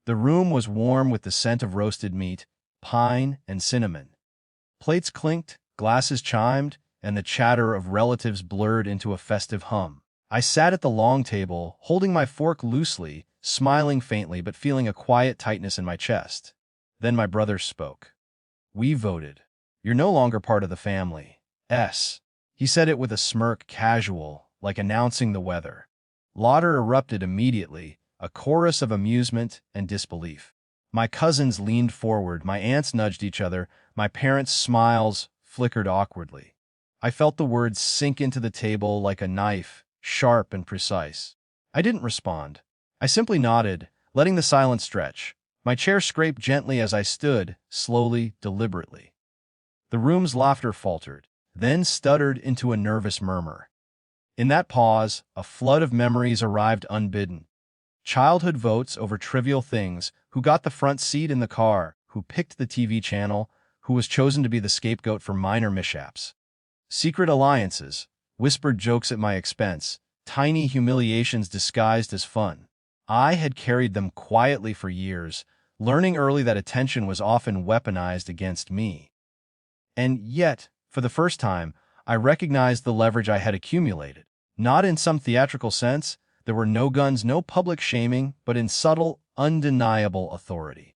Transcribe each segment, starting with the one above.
The room was warm with the scent of roasted meat, pine, and cinnamon. Plates clinked, glasses chimed, and the chatter of relatives blurred into a festive hum. I sat at the long table, holding my fork loosely, smiling faintly but feeling a quiet tightness in my chest. Then my brother spoke. "We voted. You're no longer part of the family. He said it with a smirk, casual, like announcing the weather. Laughter erupted immediately, a chorus of amusement and disbelief. My cousins leaned forward, my aunts nudged each other, my parents' smiles flickered awkwardly. I felt the words sink into the table like a knife, sharp and precise. I didn't respond. I simply nodded, letting the silence stretch. My chair scraped gently as I stood, slowly, deliberately. The room's laughter faltered, then stuttered into a nervous murmur. In that pause, a flood of memories arrived unbidden. Childhood votes over trivial things: who got the front seat in the car, who picked the TV channel, who was chosen to be the scapegoat for minor mishaps. Secret alliances, whispered jokes at my expense, tiny humiliations disguised as fun. I had carried them quietly for years, learning early that attention was often weaponized against me. And yet, for the first time, I recognized the leverage I had accumulated. Not in some theatrical sense, there were no guns, no public shaming, but in subtle, undeniable authority.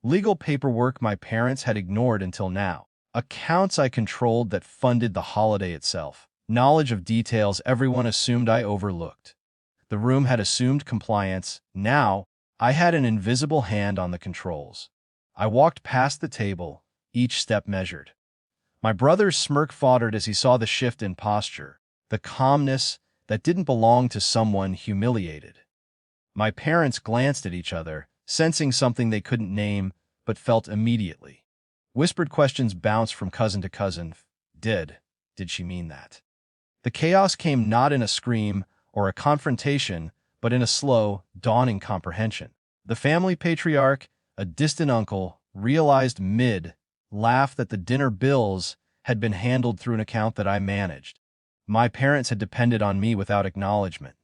Legal paperwork my parents had ignored until now. Accounts I controlled that funded the holiday itself. Knowledge of details everyone assumed I overlooked. The room had assumed compliance. Now, I had an invisible hand on the controls. I walked past the table, each step measured. My brother's smirk faltered as he saw the shift in posture, the calmness that didn't belong to someone humiliated. My parents glanced at each other, sensing something they couldn't name, but felt immediately. Whispered questions bounced from cousin to cousin. Did she mean that? The chaos came not in a scream or a confrontation, but in a slow, dawning comprehension. The family patriarch, a distant uncle, realized mid-laugh that the dinner bills had been handled through an account that I managed. My parents had depended on me without acknowledgement.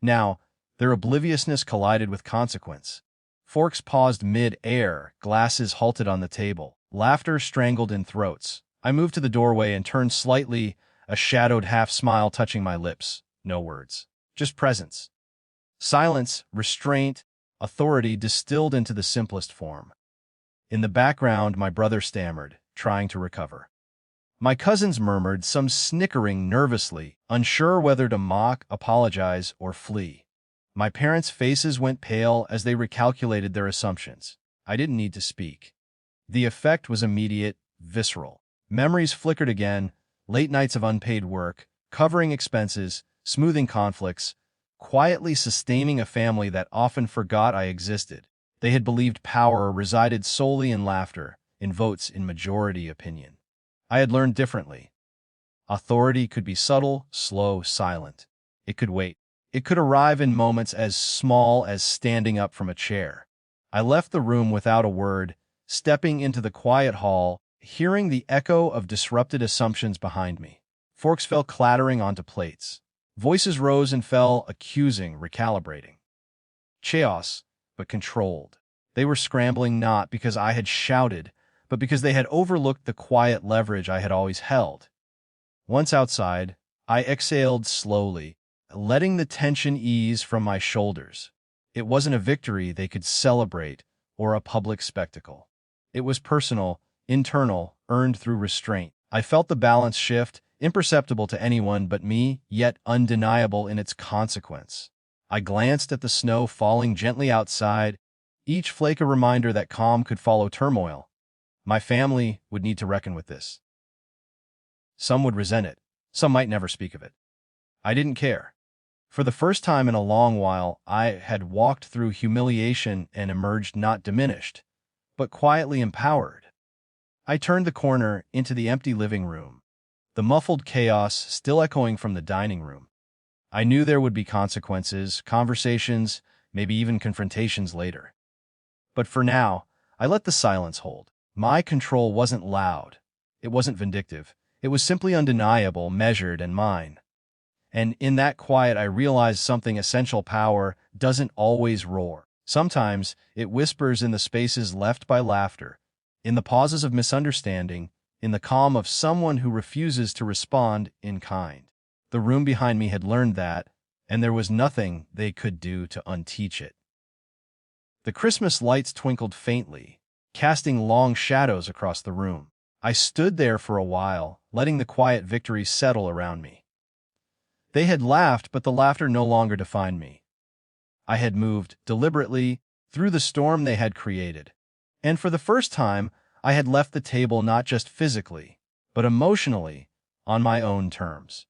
Now, their obliviousness collided with consequence. Forks paused mid-air, glasses halted on the table, laughter strangled in throats. I moved to the doorway and turned slightly, a shadowed half-smile touching my lips. No words, just presence. Silence, restraint, authority distilled into the simplest form. In the background, my brother stammered, trying to recover. My cousins murmured, some snickering nervously, unsure whether to mock, apologize, or flee. My parents' faces went pale as they recalculated their assumptions. I didn't need to speak. The effect was immediate, visceral. Memories flickered again, late nights of unpaid work, covering expenses, smoothing conflicts, quietly sustaining a family that often forgot I existed. They had believed power resided solely in laughter, in votes, in majority opinion. I had learned differently. Authority could be subtle, slow, silent. It could wait. It could arrive in moments as small as standing up from a chair. I left the room without a word, stepping into the quiet hall, hearing the echo of disrupted assumptions behind me. Forks fell clattering onto plates. Voices rose and fell, accusing, recalibrating. Chaos, but controlled. They were scrambling not because I had shouted, but because they had overlooked the quiet leverage I had always held. Once outside, I exhaled slowly, letting the tension ease from my shoulders. It wasn't a victory they could celebrate or a public spectacle. It was personal, internal, earned through restraint. I felt the balance shift, imperceptible to anyone but me, yet undeniable in its consequence. I glanced at the snow falling gently outside, each flake a reminder that calm could follow turmoil. My family would need to reckon with this. Some would resent it. Some might never speak of it. I didn't care. For the first time in a long while, I had walked through humiliation and emerged not diminished, but quietly empowered. I turned the corner into the empty living room, the muffled chaos still echoing from the dining room. I knew there would be consequences, conversations, maybe even confrontations later. But for now, I let the silence hold. My control wasn't loud. It wasn't vindictive. It was simply undeniable, measured, and mine. And in that quiet, I realized something essential: power doesn't always roar. Sometimes it whispers in the spaces left by laughter, in the pauses of misunderstanding, in the calm of someone who refuses to respond in kind. The room behind me had learned that, and there was nothing they could do to unteach it. The Christmas lights twinkled faintly, casting long shadows across the room. I stood there for a while, letting the quiet victory settle around me. They had laughed, but the laughter no longer defined me. I had moved, deliberately, through the storm they had created. And for the first time, I had left the table not just physically, but emotionally, on my own terms.